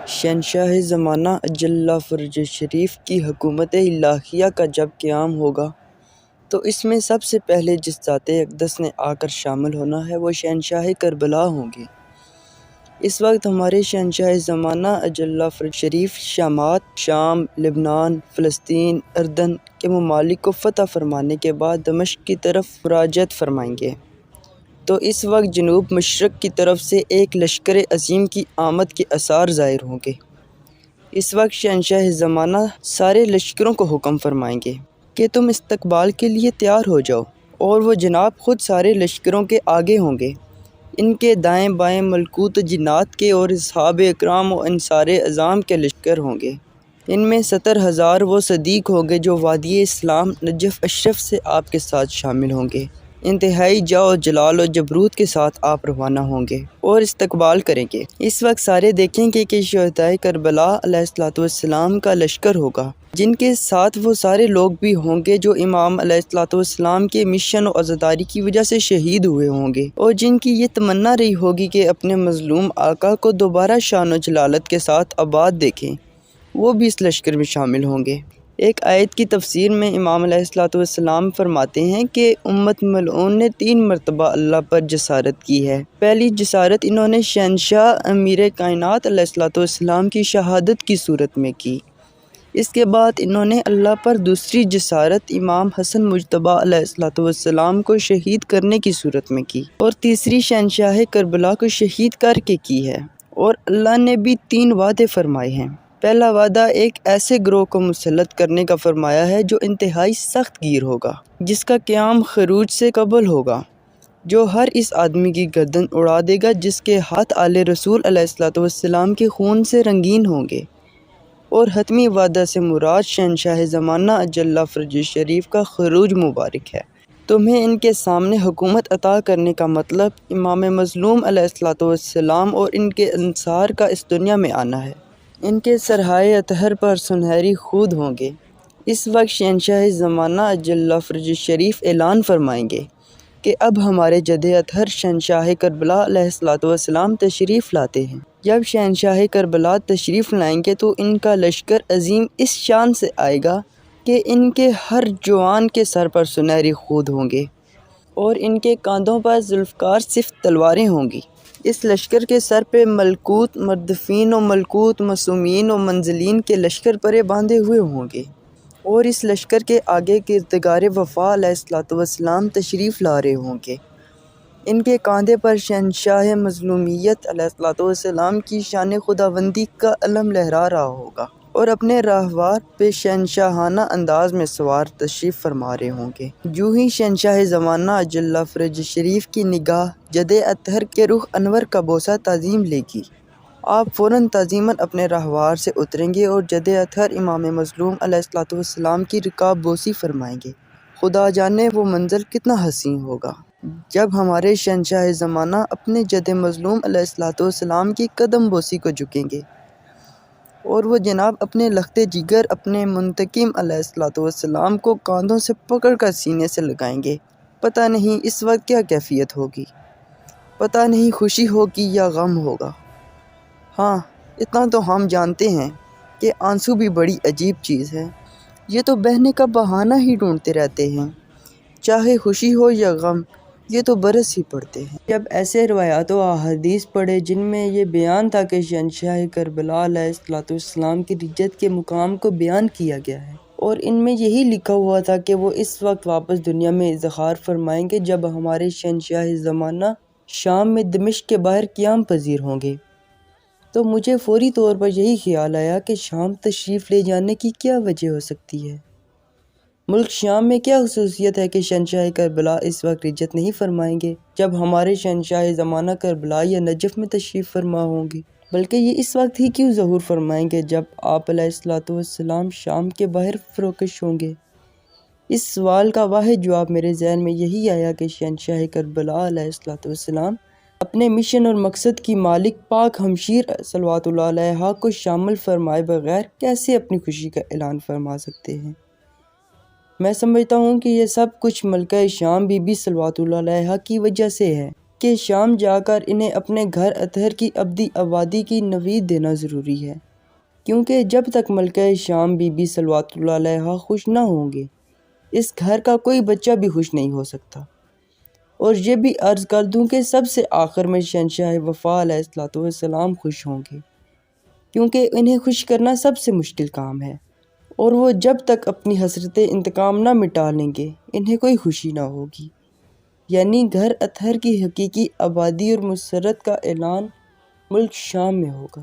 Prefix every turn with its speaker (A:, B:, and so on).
A: شہنشاہ زمانہ اجل فرج شریف کی حکومت الہیہ کا جب قیام ہوگا تو اس میں سب سے پہلے جس ذات اقدس نے آ کر شامل ہونا ہے وہ شہنشاہ کربلا ہوں گے۔ اس وقت ہمارے شہنشاہ زمانہ اجل فرج شریف شام، لبنان، فلسطین، اردن کے ممالک کو فتح فرمانے کے بعد دمشق کی طرف مراجعت فرمائیں گے، تو اس وقت جنوب مشرق کی طرف سے ایک لشکر عظیم کی آمد کے آثار ظاہر ہوں گے۔ اس وقت شہنشاہ زمانہ سارے لشکروں کو حکم فرمائیں گے کہ تم استقبال کے لیے تیار ہو جاؤ، اور وہ جناب خود سارے لشکروں کے آگے ہوں گے۔ ان کے دائیں بائیں ملکوت جنات کے اور اصحاب اکرام و انصار اعظام کے لشکر ہوں گے۔ ان میں 70,000 وہ صدیق ہوں گے جو وادی اسلام نجف اشرف سے آپ کے ساتھ شامل ہوں گے۔ انتہائی جاہ جلال و جبروت کے ساتھ آپ روانہ ہوں گے اور استقبال کریں گے۔ اس وقت سارے دیکھیں گے کہ شہدائے کربلا علیہ السلام کا لشکر ہوگا، جن کے ساتھ وہ سارے لوگ بھی ہوں گے جو امام علیہ السلام کے مشن و عزاداری کی وجہ سے شہید ہوئے ہوں گے، اور جن کی یہ تمنا رہی ہوگی کہ اپنے مظلوم آقا کو دوبارہ شان و جلالت کے ساتھ آباد دیکھیں، وہ بھی اس لشکر میں شامل ہوں گے۔ ایک آیت کی تفسیر میں امام علیہ السلام فرماتے ہیں کہ امت ملعون نے 3 مرتبہ اللہ پر جسارت کی ہے۔ پہلی جسارت انہوں نے شہنشاہ امیر کائنات علیہ السلام کی شہادت کی صورت میں کی۔ اس کے بعد انہوں نے اللہ پر دوسری جسارت امام حسن مجتبیٰ علیہ السلام کو شہید کرنے کی صورت میں کی، اور تیسری شہنشاہ کربلا کو شہید کر کے کی ہے۔ اور اللہ نے بھی 3 وعدے فرمائے ہیں۔ پہلا وعدہ ایک ایسے گروہ کو مسلط کرنے کا فرمایا ہے جو انتہائی سخت گیر ہوگا، جس کا قیام خروج سے قبل ہوگا، جو ہر اس آدمی کی گردن اڑا دے گا جس کے ہاتھ آل رسول علیہ السلام کے خون سے رنگین ہوں گے۔ اور حتمی وعدہ سے مراد شہنشاہ زمانہ اجل فرج شریف کا خروج مبارک ہے۔ تمہیں ان کے سامنے حکومت عطا کرنے کا مطلب امام مظلوم علیہ السلام اور ان کے انصار کا اس دنیا میں آنا ہے۔ ان کے سرہائے اطہر پر سنہری خود ہوں گے۔ اس وقت شہنشاہ زمانہ اجل فرج شریف اعلان فرمائیں گے کہ اب ہمارے جد اطہر شہنشاہ کربلا علیہ السلام تشریف لاتے ہیں۔ جب شہنشاہ کربلا تشریف لائیں گے تو ان کا لشکر عظیم اس شان سے آئے گا کہ ان کے ہر جوان کے سر پر سنہری خود ہوں گے، اور ان کے کاندھوں پر ذوالفقار صفت تلواریں ہوں گی۔ اس لشکر کے سر پہ ملکوت مردفین و ملکوت معصومین و منزلین کے لشکر پرے باندھے ہوئے ہوں گے، اور اس لشکر کے آگے کردگار وفا علیہ السلام تشریف لا رہے ہوں گے۔ ان کے کاندھے پر شہنشاہ مظلومیت علیہ السلام کی شان خداوندی کا علم لہرا رہا ہوگا، اور اپنے راہوار پہ شہنشاہانہ انداز میں سوار تشریف فرما رہے ہوں گے۔ جو ہی شہنشاہ زمانہ اجل فرج شریف کی نگاہ جد اطہر کے رخ انور کا بوسہ تعظیم لے گی، آپ فوراً تعظیماً اپنے راہوار سے اتریں گے اور جد اطہر امام مظلوم علیہ السلام کی رکاب بوسی فرمائیں گے۔ خدا جانے وہ منظر کتنا حسین ہوگا جب ہمارے شہنشاہ زمانہ اپنے جد مظلوم علیہ السلام کی قدم بوسی کو جھکیں گے، اور وہ جناب اپنے لخت جگر اپنے منتقم علیہ السلام کو کاندھوں سے پکڑ کر سینے سے لگائیں گے۔ پتہ نہیں اس وقت کیا کیفیت ہوگی، پتہ نہیں خوشی ہوگی یا غم ہوگا۔ ہاں، اتنا تو ہم جانتے ہیں کہ آنسو بھی بڑی عجیب چیز ہے، یہ تو بہنے کا بہانہ ہی ڈھونڈتے رہتے ہیں، چاہے خوشی ہو یا غم، یہ تو برس ہی پڑتے ہیں۔ جب ایسے روایات و احادیث پڑھے جن میں یہ بیان تھا کہ شہنشاہ کربلا علیہ السلام کی رجت کے مقام کو بیان کیا گیا ہے، اور ان میں یہی لکھا ہوا تھا کہ وہ اس وقت واپس دنیا میں اظہار فرمائیں گے جب ہمارے شہنشاہ زمانہ شام میں دمشق کے باہر قیام پذیر ہوں گے، تو مجھے فوری طور پر یہی خیال آیا کہ شام تشریف لے جانے کی کیا وجہ ہو سکتی ہے؟ ملک شام میں کیا خصوصیت ہے کہ شہنشاہ کربلا اس وقت رجت نہیں فرمائیں گے جب ہمارے شہنشاہ زمانہ کربلا یا نجف میں تشریف فرما ہوں گے، بلکہ یہ اس وقت ہی کیوں ظہور فرمائیں گے جب آپ علیہ السلام شام کے باہر فروکش ہوں گے؟ اس سوال کا واحد جواب میرے ذہن میں یہی آیا کہ شہنشاہ کربلا علیہ السلام اپنے مشن اور مقصد کی مالک پاک ہمشیر صلوات اللہ علیہا کو شامل فرمائے بغیر کیسے اپنی خوشی کا اعلان فرما سکتے ہیں؟ میں سمجھتا ہوں کہ یہ سب کچھ ملکہ شام بی بی صلوات اللہ علیہا کی وجہ سے ہے کہ شام جا کر انہیں اپنے گھر اطہر کی ابدی آبادی کی نوید دینا ضروری ہے، کیونکہ جب تک ملکہ شام بی بی صلوات اللہ علیہا خوش نہ ہوں گے اس گھر کا کوئی بچہ بھی خوش نہیں ہو سکتا۔ اور یہ بھی عرض کر دوں کہ سب سے آخر میں شہنشاہ وفا علیہ السلام خوش ہوں گے، کیونکہ انہیں خوش کرنا سب سے مشکل کام ہے، اور وہ جب تک اپنی حسرت انتقام نہ مٹا لیں گے انہیں کوئی خوشی نہ ہوگی۔ یعنی گھر اطہر کی حقیقی آبادی اور مسرت کا اعلان ملک شام میں ہوگا۔